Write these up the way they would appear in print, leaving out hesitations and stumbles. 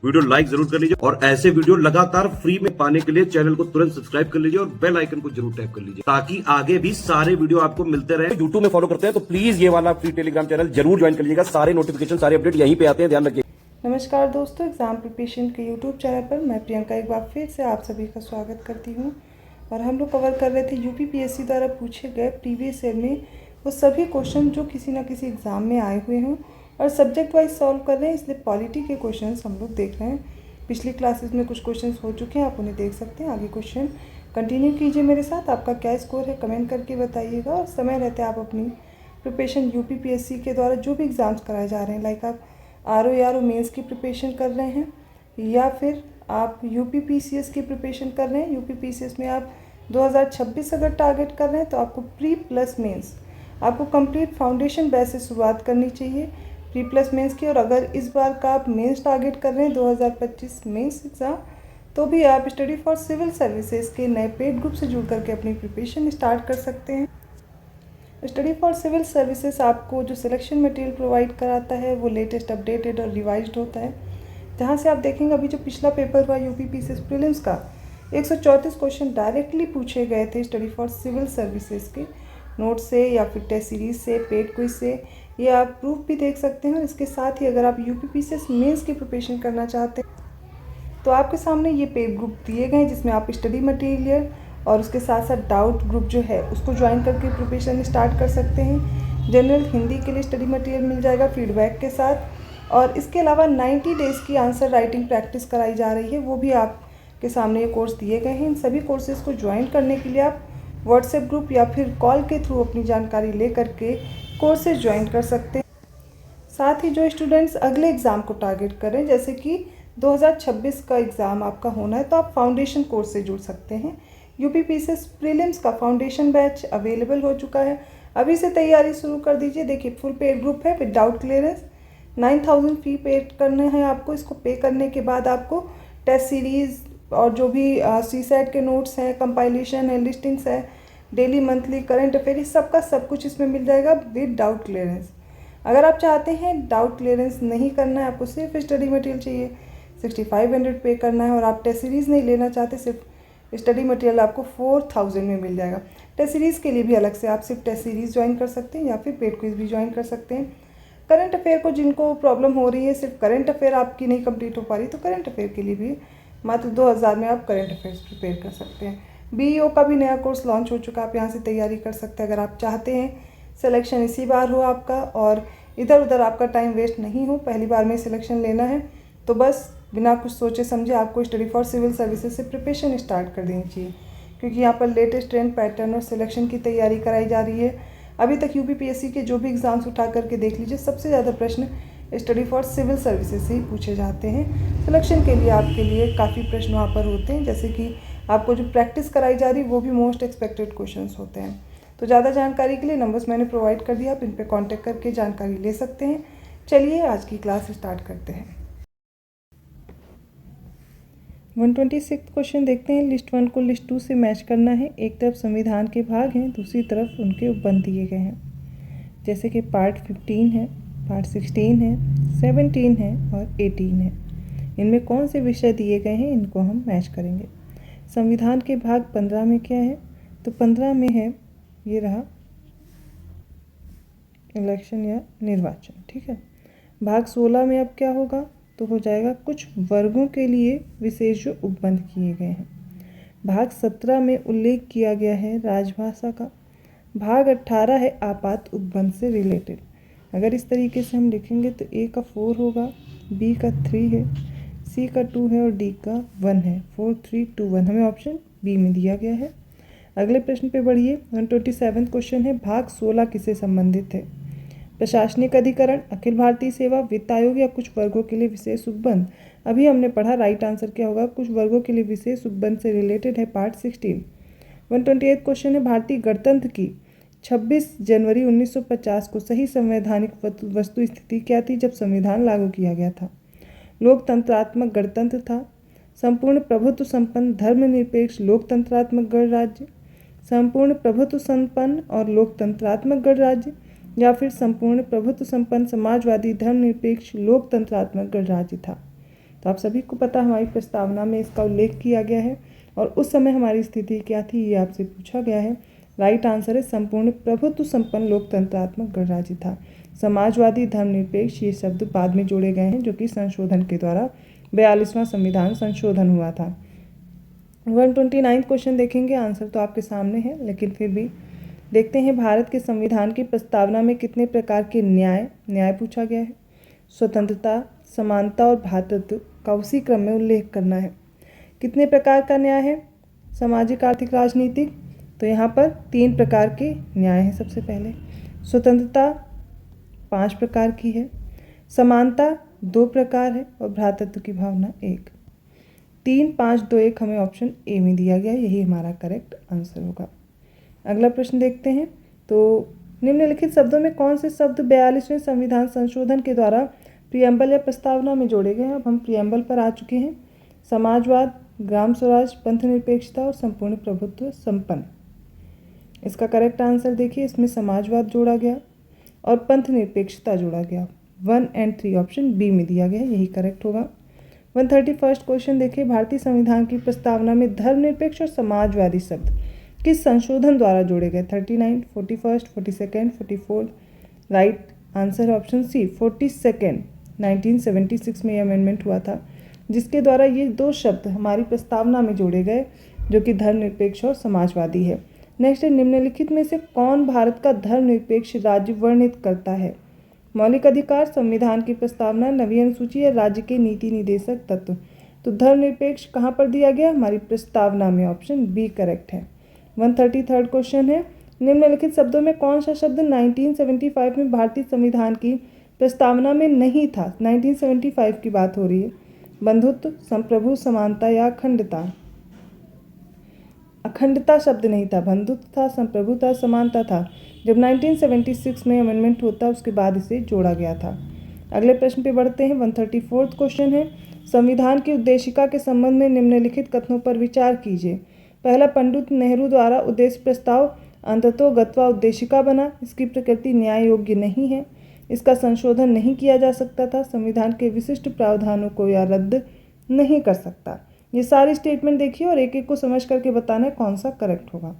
Video like जरूर कर लीजिए और ऐसे वीडियो लगातार फ्री में पाने के लिए चैनल को तुरंत सब्सक्राइब कर लीजिए और बेल आइकन को जरूर टैप कर लीजिए ताकि आगे भी सारे वीडियो आपको मिलते रहे। यूट्यूब में फॉलो करते हैं तो प्लीज ये वाला फ्री टेलीग्राम चैनल जरूर ज्वाइन कर लीजिएगा। सारे नोटिफिकेशन सारे अपडेट यहीं पे आते हैं, ध्यान रखिए। नमस्कार दोस्तों, एग्जाम प्रिपरेशन के यूट्यूब चैनल पर मैं प्रियंका एक बार फिर से आप सभी का स्वागत करती हूं। और हम लोग कवर कर रहे थे यूपीपीएससी द्वारा पूछे गए प्रीवियस ईयर में वो सभी क्वेश्चन जो किसी ना किसी एग्ज़ाम में आए हुए हों और सब्जेक्ट वाइज सॉल्व कर रहे हैं, इसलिए पॉलिटी के क्वेश्चंस हम लोग देख रहे हैं। पिछली क्लासेस में कुछ क्वेश्चंस हो चुके हैं, आप उन्हें देख सकते हैं। आगे क्वेश्चन कंटिन्यू कीजिए मेरे साथ। आपका क्या स्कोर है कमेंट करके बताइएगा। और समय रहते आप अपनी प्रिपरेशन यूपीपीएससी के द्वारा जो भी एग्ज़ाम्स कराए जा रहे हैं, लाइक आप आरओ मेंस की प्रिपरेशन कर रहे हैं या फिर आप यूपीपीसीएस की प्रिपरेशन कर रहे हैं। यूपीपीसीएस में आप 2026 अगर टारगेट कर रहे हैं तो आपको प्री प्लस मेंस आपको कंप्लीट फाउंडेशन बेस से शुरुआत करनी चाहिए प्री प्लस मेंस की। और अगर इस बार का आप मेंस टारगेट कर रहे हैं 2025 मेंस एग्ज़ाम, तो भी आप स्टडी फॉर सिविल सर्विसेज के नए पेड ग्रुप से जुड़ करके अपनी प्रिपरेशन स्टार्ट कर सकते हैं। स्टडी फॉर सिविल सर्विसेज आपको जो सिलेक्शन मटेरियल प्रोवाइड कराता है वो लेटेस्ट अपडेटेड और रिवाइज्ड होता है, जहाँ से आप देखेंगे अभी जो पिछला पेपर हुआ यूपीपीसीएस प्रीलिम्स का 134 क्वेश्चन डायरेक्टली पूछे गए थे स्टडी फॉर सिविल सर्विसेज के नोट से या फिर टेस्ट सीरीज से, पेड क्विज से। ये आप प्रूफ भी देख सकते हैं। और इसके साथ ही अगर आप यूपीपीसीएस मेंस की प्रिपरेशन करना चाहते हैं तो आपके सामने ये पेड ग्रुप दिए गए हैं जिसमें आप स्टडी मटेरियल और उसके साथ साथ डाउट ग्रुप जो है उसको ज्वाइन करके प्रिपरेशन स्टार्ट कर सकते हैं। जनरल हिंदी के लिए स्टडी मटेरियल मिल जाएगा फीडबैक के साथ। और इसके अलावा 90 डेज़ की आंसर राइटिंग प्रैक्टिस कराई जा रही है, वो भी आपके सामने ये कोर्स दिए गए हैं। इन सभी कोर्सेज को ज्वाइन करने के लिए आप व्हाट्सएप ग्रुप या फिर कॉल के थ्रू अपनी जानकारी ले करके कोर्सेज ज्वाइन कर सकते हैं। साथ ही जो स्टूडेंट्स अगले एग्ज़ाम को टारगेट करें, जैसे कि 2026 का एग्ज़ाम आपका होना है, तो आप फाउंडेशन कोर्स से जुड़ सकते हैं। यूपीपीसीएस प्रीलिम्स का फाउंडेशन बैच अवेलेबल हो चुका है, अभी से तैयारी शुरू कर दीजिए। देखिए फुल पेड ग्रुप है विदाउट क्लियरेंस, 9000 फी पे करना है आपको। इसको पे करने के बाद आपको टेस्ट सीरीज़ और जो भी सीसेट के नोट्स हैं, कंपाइलेशन है, लिस्टिंग्स है, डेली मंथली करंट अफेयर, इस सबका सब कुछ इसमें मिल जाएगा विद डाउट क्लियरेंस। अगर आप चाहते हैं डाउट क्लियरेंस नहीं करना है, आपको सिर्फ स्टडी मटेरियल चाहिए, 6500 पे करना है और आप टेस्ट सीरीज़ नहीं लेना चाहते, सिर्फ स्टडी मटेरियल आपको 4000 में मिल जाएगा। टेस्ट सीरीज़ के लिए भी अलग से आप सिर्फ टेस्ट सीरीज़ ज्वाइन कर सकते हैं या फिर पेड क्विज भी ज्वाइन कर सकते हैं। करंट अफेयर को जिनको प्रॉब्लम हो रही है, सिर्फ करंट अफेयर आपकी नहीं कंप्लीट हो पा रही, तो करंट अफेयर के लिए भी मात्र 2000 में आप करंट अफेयर्स प्रिपेयर कर सकते हैं। बीईओ का भी नया कोर्स लॉन्च हो चुका है, आप यहाँ से तैयारी कर सकते हैं। अगर आप चाहते हैं सिलेक्शन इसी बार हो आपका और इधर उधर आपका टाइम वेस्ट नहीं हो, पहली बार में सिलेक्शन लेना है, तो बस बिना कुछ सोचे समझे आपको स्टडी फॉर सिविल सर्विसेज से प्रिपरेशन स्टार्ट कर देनी चाहिए, क्योंकि यहाँ पर लेटेस्ट ट्रेंड पैटर्न और सिलेक्शन की तैयारी कराई जा रही है। अभी तक यूपीपीएससी के जो भी एग्ज़ाम्स उठा करके देख लीजिए, सबसे ज़्यादा प्रश्न स्टडी फॉर सिविल सर्विसेज से ही पूछे जाते हैं। सिलेक्शन के लिए आपके लिए काफ़ी प्रश्न वहाँ पर होते हैं, जैसे कि आपको जो प्रैक्टिस कराई जा रही है वो भी मोस्ट एक्सपेक्टेड क्वेश्चंस होते हैं। तो ज़्यादा जानकारी के लिए नंबर्स मैंने प्रोवाइड कर दिया, आप इन पर कॉन्टैक्ट करके जानकारी ले सकते हैं। चलिए आज की क्लास स्टार्ट करते हैं। 126 क्वेश्चन देखते हैं। लिस्ट 1 को लिस्ट 2 से मैच करना है। एक तरफ संविधान के भाग हैं, दूसरी तरफ उनके उपबंध दिए गए हैं, जैसे कि पार्ट 15 है, पार्ट 16 है, 17 है और 18 है। इनमें कौन से विषय दिए गए हैं, इनको हम मैच करेंगे। संविधान के भाग 15 में क्या है, तो 15 में है, ये रहा इलेक्शन या निर्वाचन, ठीक है। भाग 16 में अब क्या होगा, तो हो जाएगा कुछ वर्गों के लिए विशेष जो उपबंध किए गए हैं। भाग 17 में उल्लेख किया गया है राजभाषा का। भाग 18 है आपात उपबंध से रिलेटेड। अगर इस तरीके से हम लिखेंगे तो ए का 4 होगा, बी का 3 है, सी का 2 है और डी का 1 है। 4 3 2 1 हमें ऑप्शन बी में दिया गया है। अगले प्रश्न पे बढ़िए। 127 क्वेश्चन है, भाग 16 किससे संबंधित है। प्रशासनिक अधिकरण, अखिल भारतीय सेवा, वित्त आयोग या कुछ वर्गों के लिए विशेष उपबंध। अभी हमने पढ़ा, राइट आंसर क्या होगा, कुछ वर्गों के लिए विशेष उपबंध से रिलेटेड है पार्ट 16। 128 क्वेश्चन है, भारतीय गणतंत्र की 26 जनवरी 1950 को सही संवैधानिक वस्तु स्थिति क्या थी जब संविधान लागू किया गया था। लोकतंत्रात्मक गणतंत्र था, संपूर्ण प्रभुत्व संपन्न धर्मनिरपेक्ष लोकतंत्रात्मक गणराज्य, संपूर्ण प्रभुत्व संपन्न और लोकतंत्रात्मक गणराज्य, या फिर संपूर्ण प्रभुत्व संपन्न समाजवादी धर्मनिरपेक्ष लोकतंत्रात्मक गणराज्य था। तो आप सभी को पता हमारी प्रस्तावना में इसका उल्लेख किया गया है और उस समय हमारी स्थिति क्या थी ये आपसे पूछा गया है। राइट आंसर है संपूर्ण प्रभुत्व संपन्न लोकतंत्रात्मक गणराज्य था। समाजवादी, धर्मनिरपेक्ष ये शब्द बाद में जोड़े गए हैं जो कि संशोधन के द्वारा 42वां संविधान संशोधन हुआ था। 129 क्वेश्चन देखेंगे, आंसर तो आपके सामने है लेकिन फिर भी देखते हैं। भारत के संविधान की प्रस्तावना में कितने प्रकार के न्याय पूछा गया है। स्वतंत्रता, समानता और भ्रातृत्व का उसी क्रम में उल्लेख करना है। कितने प्रकार का न्याय है? सामाजिक, आर्थिक, राजनीतिक। तो यहाँ पर 3 प्रकार के न्याय हैं। सबसे पहले स्वतंत्रता 5 प्रकार की है, समानता 2 प्रकार है और भ्रातृत्व की भावना 1। 3, 5, 2, 1 हमें ऑप्शन ए में दिया गया, यही हमारा करेक्ट आंसर होगा। अगला प्रश्न देखते हैं। तो निम्नलिखित शब्दों में कौन से शब्द 42वें संविधान संशोधन के द्वारा प्रियम्बल या प्रस्तावना में जोड़े गए हैं। अब हम प्रियम्बल पर आ चुके हैं। समाजवाद, ग्राम स्वराज, पंथ निरपेक्षता और संपूर्ण प्रभुत्व संपन्न। इसका करेक्ट आंसर देखिए, इसमें समाजवाद जोड़ा गया और पंथ निरपेक्षता जोड़ा गया। 1 और 3 ऑप्शन बी में दिया गया, यही करेक्ट होगा। 131 क्वेश्चन देखिए, भारतीय संविधान की प्रस्तावना में धर्मनिरपेक्ष और समाजवादी शब्द किस संशोधन द्वारा जोड़े गए। 39, 41, 42, 44। राइट आंसर है ऑप्शन सी 42। 1976 में यह अमेंडमेंट हुआ था जिसके द्वारा ये 2 शब्द हमारी प्रस्तावना में जोड़े गए जो कि धर्मनिरपेक्ष और समाजवादी है। नेक्स्ट है, निम्नलिखित में से कौन भारत का धर्मनिरपेक्ष राज्य वर्णित करता है। मौलिक अधिकार, संविधान की प्रस्तावना, नवीं अनुसूची या राज्य के नीति निर्देशक तत्व। तो धर्मनिरपेक्ष कहाँ पर दिया गया, हमारी प्रस्तावना में, ऑप्शन बी करेक्ट है। 133 क्वेश्चन है, निम्नलिखित शब्दों में कौन सा शब्द 1975 में भारतीय संविधान की प्रस्तावना में नहीं था। 1975 की बात हो रही है। बंधुत्व, संप्रभु, समानता या अखंडता। अखंडता शब्द नहीं था, बंधुत्व था, संप्रभु था, समानता था। जब 1976 में अमेंडमेंट होता उसके बाद इसे जोड़ा गया था। अगले प्रश्न पे बढ़ते हैं। 134 क्वेश्चन है, संविधान की उद्देशिका के संबंध में निम्नलिखित कथनों पर विचार कीजिए। पहला, पंडित नेहरू द्वारा उद्देश्य प्रस्ताव अंततोगत्वा उद्देशिका बना। इसकी प्रकृति न्याय योग्य नहीं है, इसका संशोधन नहीं किया जा सकता था, संविधान के विशिष्ट प्रावधानों को यह रद्द नहीं कर सकता। ये सारी स्टेटमेंट देखिए और एक एक को समझ करके बताना है कौन सा करेक्ट होगा।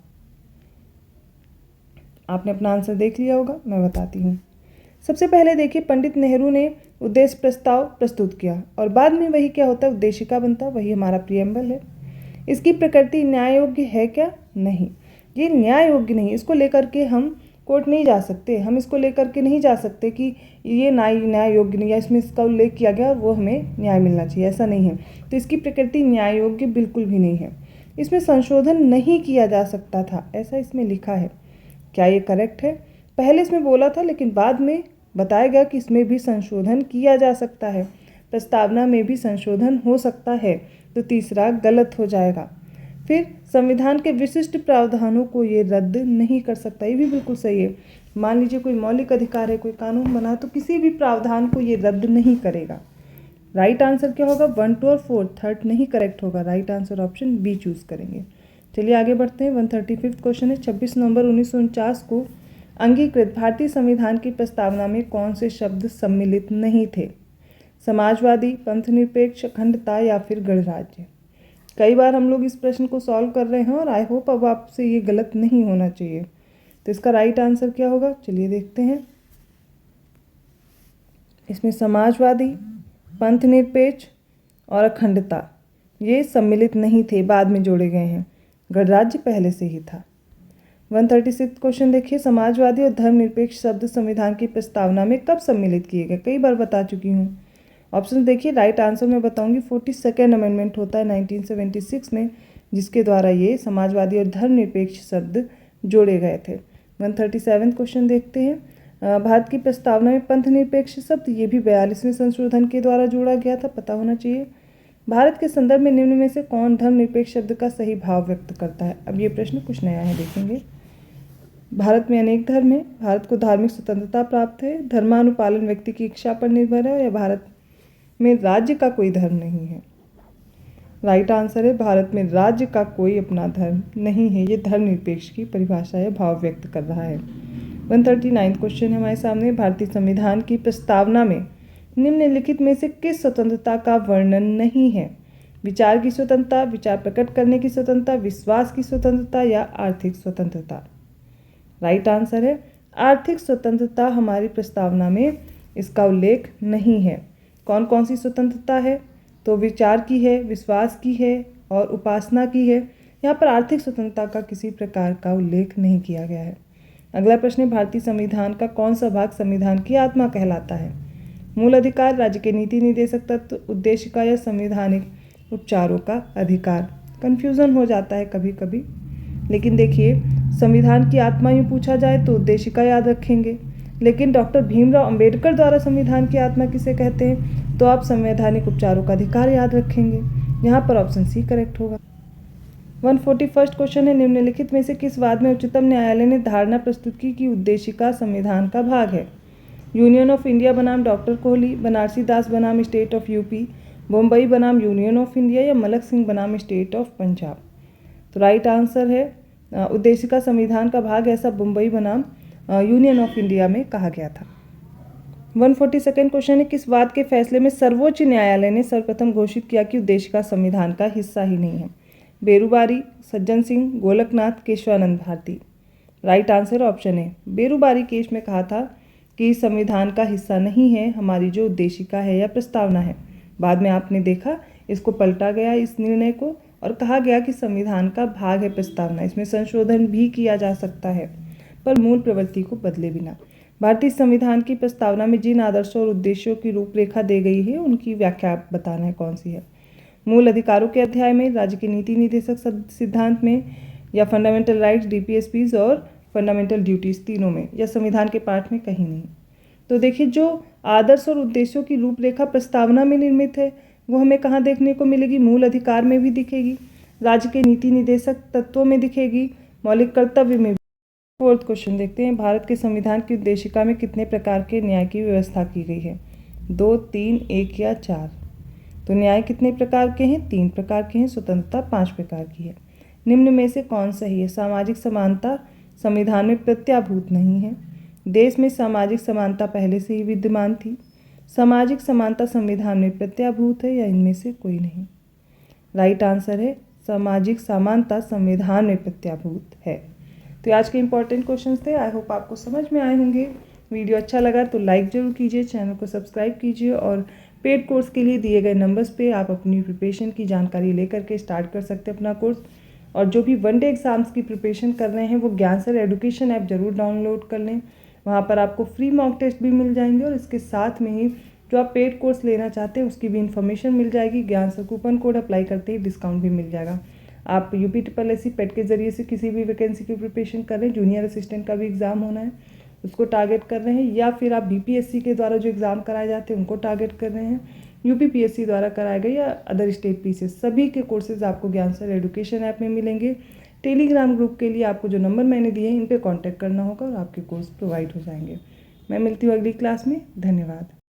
आपने अपना आंसर देख लिया होगा, मैं बताती हूँ। सबसे पहले देखिए, पंडित नेहरू ने उद्देश्य प्रस्ताव प्रस्तुत किया और बाद में वही क्या होता है, उद्देशिका बनता, वही हमारा प्रियम्बल है। इसकी प्रकृति न्याय योग्य है क्या? नहीं, ये न्याय योग्य नहीं। इसको लेकर के हम कोर्ट नहीं जा सकते, हम इसको लेकर के नहीं जा सकते कि ये न्याय योग्य नहीं है, इसमें इसका उल्लेख किया गया और वो हमें न्याय मिलना चाहिए, ऐसा नहीं है। तो इसकी प्रकृति न्याय योग्य बिल्कुल भी नहीं है। इसमें संशोधन नहीं किया जा सकता था, ऐसा इसमें लिखा है। क्या ये करेक्ट है? पहले इसमें बोला था लेकिन बाद में बताया गया कि इसमें भी संशोधन किया जा सकता है, प्रस्तावना में भी संशोधन हो सकता है, तो तीसरा गलत हो जाएगा। फिर संविधान के विशिष्ट प्रावधानों को ये रद्द नहीं कर सकता, ये भी बिल्कुल सही है। मान लीजिए कोई मौलिक अधिकार है, कोई कानून बना, तो किसी भी प्रावधान को ये रद्द नहीं करेगा। राइट आंसर क्या होगा? 1, 2 और 4, थर्ड नहीं करेक्ट होगा। Right answer option B choose करेंगे। चलिए आगे बढ़ते हैं। 135 क्वेश्चन है, 26 नवंबर 1949 को अंगीकृत भारतीय संविधान की प्रस्तावना में कौन से शब्द सम्मिलित नहीं थे। समाजवादी, पंथ निरपेक्ष, अखंडता या फिर गणराज्य। कई बार हम लोग इस प्रश्न को सॉल्व कर रहे हैं और आई होप अब आपसे ये गलत नहीं होना चाहिए। तो इसका राइट आंसर क्या होगा, चलिए देखते हैं। इसमें समाजवादी, पंथ निरपेक्ष और अखंडता ये सम्मिलित नहीं थे, बाद में जोड़े गए हैं। गणराज्य पहले से ही था। 136 क्वेश्चन देखिए, समाजवादी और धर्मनिरपेक्ष शब्द संविधान की प्रस्तावना में कब सम्मिलित किए गए। कई बार बता चुकी हूँ। ऑप्शन देखिए, राइट आंसर मैं बताऊंगी 42nd अमेंडमेंट होता है 1976 में, जिसके द्वारा ये समाजवादी और धर्मनिरपेक्ष शब्द जोड़े गए थे। 137 क्वेश्चन देखते हैं, भारत की प्रस्तावना में पंथ निरपेक्ष शब्द ये भी 42वें संशोधन के द्वारा जोड़ा गया था, पता होना चाहिए। भारत के संदर्भ में निम्न में से कौन धर्मनिरपेक्ष शब्द का सही भाव व्यक्त करता है। अब ये प्रश्न कुछ नया है, देखेंगे। भारत में अनेक धर्म है, भारत को धार्मिक स्वतंत्रता प्राप्त है, धर्मानुपालन व्यक्ति की इच्छा पर निर्भर है, या भारत में राज्य का कोई धर्म नहीं है। राइट आंसर है भारत में राज्य का कोई अपना धर्म नहीं है। ये धर्मनिरपेक्ष की परिभाषा है, भाव व्यक्त कर रहा है। 139 क्वेश्चन हमारे सामने, भारतीय संविधान की प्रस्तावना में निम्नलिखित में से किस स्वतंत्रता का वर्णन नहीं है? विचार की स्वतंत्रता, विचार प्रकट करने की स्वतंत्रता, विश्वास की स्वतंत्रता या आर्थिक स्वतंत्रता? राइट आंसर है आर्थिक स्वतंत्रता। हमारी प्रस्तावना में इसका उल्लेख नहीं है। कौन कौन सी स्वतंत्रता है? तो विचार की है, विश्वास की है और उपासना की है। यहाँ पर आर्थिक स्वतंत्रता का किसी प्रकार का उल्लेख नहीं किया गया है। अगला प्रश्न है, भारतीय संविधान का कौन सा भाग संविधान की आत्मा कहलाता है? मूल अधिकार, राज्य के नीति निर्देशक तत्व, उद्देशिका या संवैधानिक उपचारों का अधिकार। कन्फ्यूज़न हो जाता है कभी कभी, लेकिन देखिए संविधान की आत्मा यूँ पूछा जाए तो उद्देशिका याद रखेंगे, लेकिन डॉक्टर भीमराव अंबेडकर द्वारा संविधान की आत्मा किसे कहते हैं तो आप संवैधानिक उपचारों का अधिकार याद रखेंगे। यहाँ पर ऑप्शन सी करेक्ट होगा। 141 क्वेश्चन है, निम्नलिखित में से किस वाद में उच्चतम न्यायालय ने धारणा प्रस्तुत की कि उद्देशिका संविधान का भाग है? यूनियन ऑफ इंडिया बनाम डॉक्टर कोहली, बनारसी दास बनाम स्टेट ऑफ यूपी, बम्बई बनाम यूनियन ऑफ इंडिया या मलक सिंह बनाम स्टेट ऑफ पंजाब? तो राइट आंसर है उद्देशिका संविधान का भाग, ऐसा बम्बई बनाम यूनियन ऑफ इंडिया में कहा गया था। 142 क्वेश्चन है, किस वाद के फैसले में सर्वोच्च न्यायालय ने सर्वप्रथम घोषित किया कि उद्देशिका संविधान का हिस्सा ही नहीं है? Berubari, Sajjan Singh, Golaknath, Kesavananda Bharati? Right answer option है बेरुबारी केस में कहा था कि संविधान का हिस्सा नहीं है हमारी जो उद्देशिका है या प्रस्तावना है। बाद में आपने देखा इसको पलटा गया इस निर्णय को और कहा गया कि संविधान का भाग है प्रस्तावना, इसमें संशोधन भी किया जा सकता है पर मूल प्रवृत्ति को बदले बिना। भारतीय संविधान की प्रस्तावना में जिन आदर्शों और उद्देश्यों की रूपरेखा दी गई है उनकी व्याख्या बताना है कौन सी है? मूल अधिकारों के अध्याय में, राज्य के नीति निर्देशक सिद्धांत में या फंडामेंटल राइट्स DPSPs और फंडामेंटल ड्यूटीज तीनों में या संविधान के पाठ में कहीं नहीं? तो देखिए जो आदर्श और उद्देश्यों की रूपरेखा प्रस्तावना में निर्मित है वो हमें कहाँ देखने को मिलेगी? मूल अधिकार में भी दिखेगी, राज्य के नीति निर्देशक तत्वों में दिखेगी, मौलिक कर्तव्य में भी। 4th क्वेश्चन देखते हैं, भारत के संविधान की उद्देशिका में कितने प्रकार के न्याय की व्यवस्था की गई है? 2, 3, 1 या 4? तो न्याय कितने प्रकार के हैं? 3 प्रकार के हैं। स्वतंत्रता 5 प्रकार की है। निम्न में से कौन सही है? सामाजिक समानता संविधान में प्रत्याभूत नहीं है। देश में सामाजिक समानता पहले से ही विद्यमान थी। सामाजिक समानता संविधान में प्रत्याभूत है या इनमें से कोई नहीं? राइट आंसर है सामाजिक समानता संविधान में प्रत्याभूत है। तो आज के इंपॉर्टेंट क्वेश्चंस थे। आई होप आपको समझ में आए होंगे। वीडियो अच्छा लगा तो लाइक ज़रूर कीजिए, चैनल को सब्सक्राइब कीजिए और पेड कोर्स के लिए दिए गए नंबर्स पे आप अपनी प्रिपरेशन की जानकारी लेकर के स्टार्ट कर सकते हैं अपना कोर्स। और जो भी वनडे एग्जाम्स की प्रिपरेशन कर रहे हैं वो ज्ञान सर एजुकेशन ऐप ज़रूर डाउनलोड कर लें। वहाँ पर आपको फ्री मॉक टेस्ट भी मिल जाएंगे और इसके साथ में ही जो आप पेड कोर्स लेना चाहते हैं उसकी भी इन्फॉर्मेशन मिल जाएगी। ज्ञान सर कूपन कोड अप्लाई करते ही डिस्काउंट भी मिल जाएगा। आप UPSSC पेट के ज़रिए से किसी भी वैकेंसी की प्रिपरेशन कर रहे हैं, जूनियर असिस्टेंट का भी एग्ज़ाम होना है उसको टारगेट कर रहे हैं, या फिर आप BPSC के द्वारा जो एग्ज़ाम कराए जाते हैं उनको टारगेट कर रहे हैं, UPPSC द्वारा कराए गए या अदर स्टेट पीसीएस, सभी के कोर्सेज आपको ज्ञान सर एजुकेशन ऐप में मिलेंगे। टेलीग्राम ग्रुप के लिए आपको जो नंबर मैंने दिए हैं इन पर कॉन्टैक्ट करना होगा और आपके कोर्स प्रोवाइड हो जाएंगे। मैं मिलती हूँ अगली क्लास में। धन्यवाद।